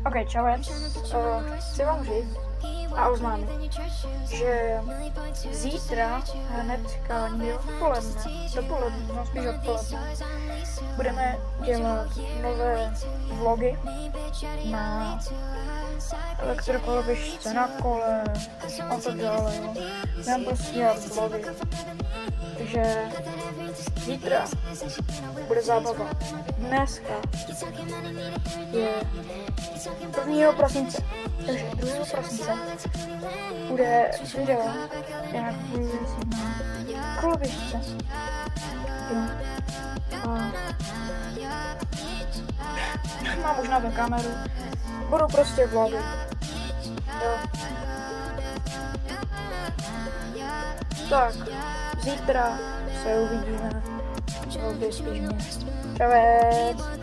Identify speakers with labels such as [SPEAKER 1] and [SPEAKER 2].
[SPEAKER 1] Ok, čavec, chci vám říct a oznámit, že zítra hnedka někdy dopoledne, no spíš odpoledne, budeme dělat nové vlogy na elektrokoloběžce, na kole a tak dále, jo. Budeme prostě dělat vlogy. Takže zítra bude zábava. Dneska je 1. prosince, takže 2. prosince bude video, jak budu jezdit na koloběžce. Mám už na to kameru, budou prostě vlogy. Jo. Tak, zítra se uvidíme. Čau, spíš mě. Čau.